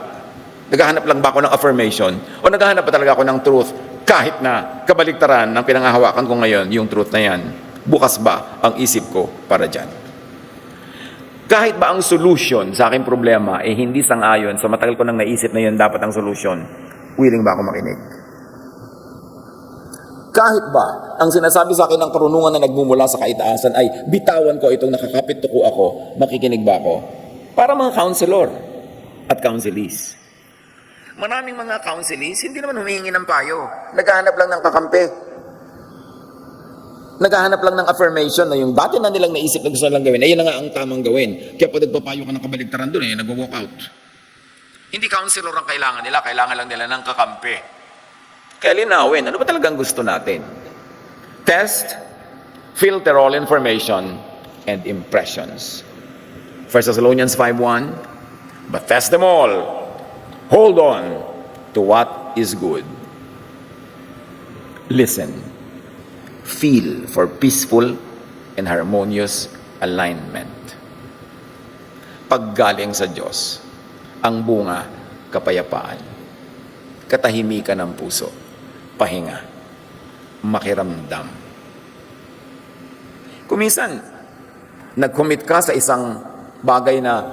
Naghahanap lang ba ako ng affirmation? O naghahanap pa talaga ako ng truth? Kahit na kabaliktaran ng pinangahawakan ko ngayon, yung truth na yan, bukas ba ang isip ko para dyan? Kahit ba ang solution sa aking problema ay hindi sang-ayon sa matagal ko nang naisip na yun dapat ang solution, willing ba ako makinig? Kahit ba ang sinasabi sa akin ng karunungan na nagmumula sa kaitaasan ay bitawan ko itong nakakapit tuko ako, makikinig ba ako? Para mga counselor at counselees. Maraming mga counselees, hindi naman humihingi ng payo. Naghahanap lang ng kakampi. Naghahanap lang ng affirmation na yung dati na nilang naisip na gusto lang gawin, ayun na nga ang tamang gawin. Kaya pag nagpapayo ka ng kabaligtaran doon, nag-walk out. Hindi counselor ang kailangan lang nila ng kakampi. Kaya linawin, ano ba talagang gusto natin? Test, filter all information, and impressions. 1 Thessalonians 5:1, but test them all. Hold on to what is good. Listen. Feel for peaceful and harmonious alignment. Paggaling sa Diyos, ang bunga, kapayapaan, katahimikan ng puso, pahinga, makiramdam. Kung minsan, nag-commit ka sa isang bagay na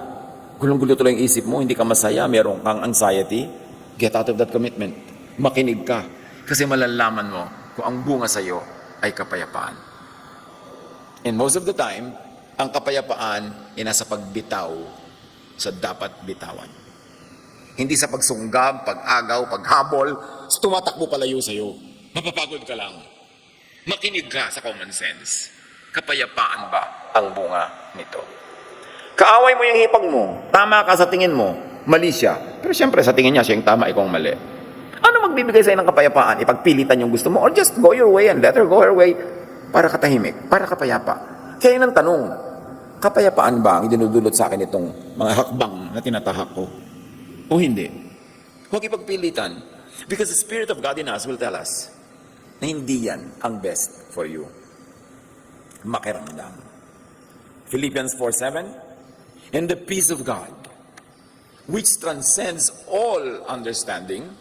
gulong-gulo tuloy ang isip mo, hindi ka masaya, meron kang anxiety, get out of that commitment. Makinig ka. Kasi malalaman mo kung ang bunga sa'yo ay kapayapaan. And most of the time, ang kapayapaan ay nasa pagbitaw sa dapat bitawan. Hindi sa pagsunggab, pag-agaw, paghabol, tumatakbo palayo sa'yo. Mapapagod ka lang. Makinig ka sa common sense. Kapayapaan ba ang bunga nito? Kaaway mo yung hipag mo. Tama ka sa tingin mo. Mali siya. Pero siyempre sa tingin niya, siya yung tama, ikaw ang mali. Ano magbibigay sa'yo ng kapayapaan? Ipagpilitan yung gusto mo? Or just go your way and let her go her way para katahimik, para kapayapa? Kaya yun ang tanong, kapayapaan ba ang idinudulot sa akin itong mga hakbang na tinatahak ko? O hindi? Huwag ipagpilitan. Because the Spirit of God in us will tell us na hindi yan ang best for you. Makiramdam. Philippians 4:7, and the peace of God, which transcends all understanding,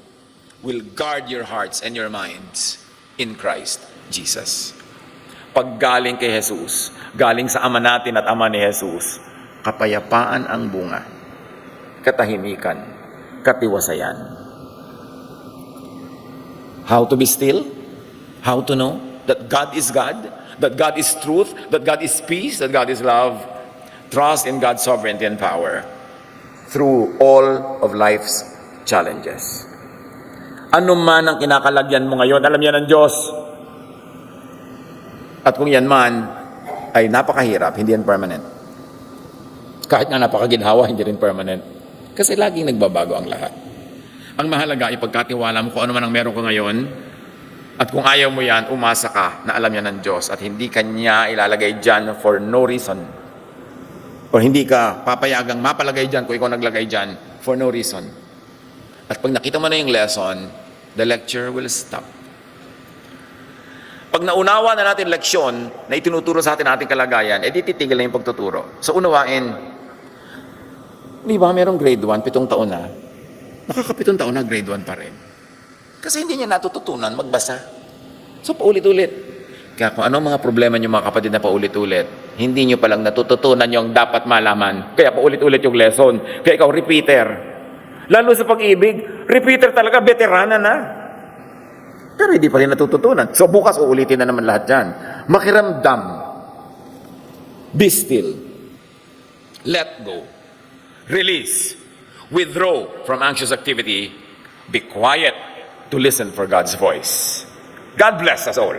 will guard your hearts and your minds in Christ Jesus. Pag galing kay Jesus, galing sa Ama natin at Ama ni Jesus, kapayapaan ang bunga, katahimikan, katiwasayan. How to be still? How to know that God is God, that God is truth, that God is peace, that God is love? Trust in God's sovereignty and power through all of life's challenges. Ano man ang kinakalagyan mo ngayon, alam yan ng Diyos. At kung yan man ay napakahirap, hindi yan permanent. Kahit nga napakaginhawa, hindi rin permanent. Kasi laging nagbabago ang lahat. Ang mahalaga, ipagkatiwala mo kung ano man ang meron ko ngayon, at kung ayaw mo yan, umasa ka na alam yan ng Diyos at hindi kanya ilalagay dyan for no reason. O hindi ka papayagang mapalagay dyan kung ikaw naglagay dyan for no reason. At pag nakita mo na yung lesson, the lecture will stop. Pag naunawa na natin leksyon na itinuturo sa atin ating kalagayan, edi titigil na yung pagtuturo. So unawain, di ba merong grade 1, 7 taon na? Nakaka-7 taon na grade 1 pa rin. Kasi hindi niya natututunan magbasa. So paulit-ulit. Kaya kung anong mga problema niyo mga kapatid na paulit-ulit, hindi niyo palang natututunan yung dapat malaman. Kaya paulit-ulit yung lesson. Kaya ikaw repeater. Lalo sa pag-ibig, repeater talaga, veterana na. Pero hindi pa rin natututunan. So bukas uulitin na naman lahat yan. Makiramdam. Be still. Let go. Release. Withdraw from anxious activity. Be quiet to listen for God's voice. God bless us all.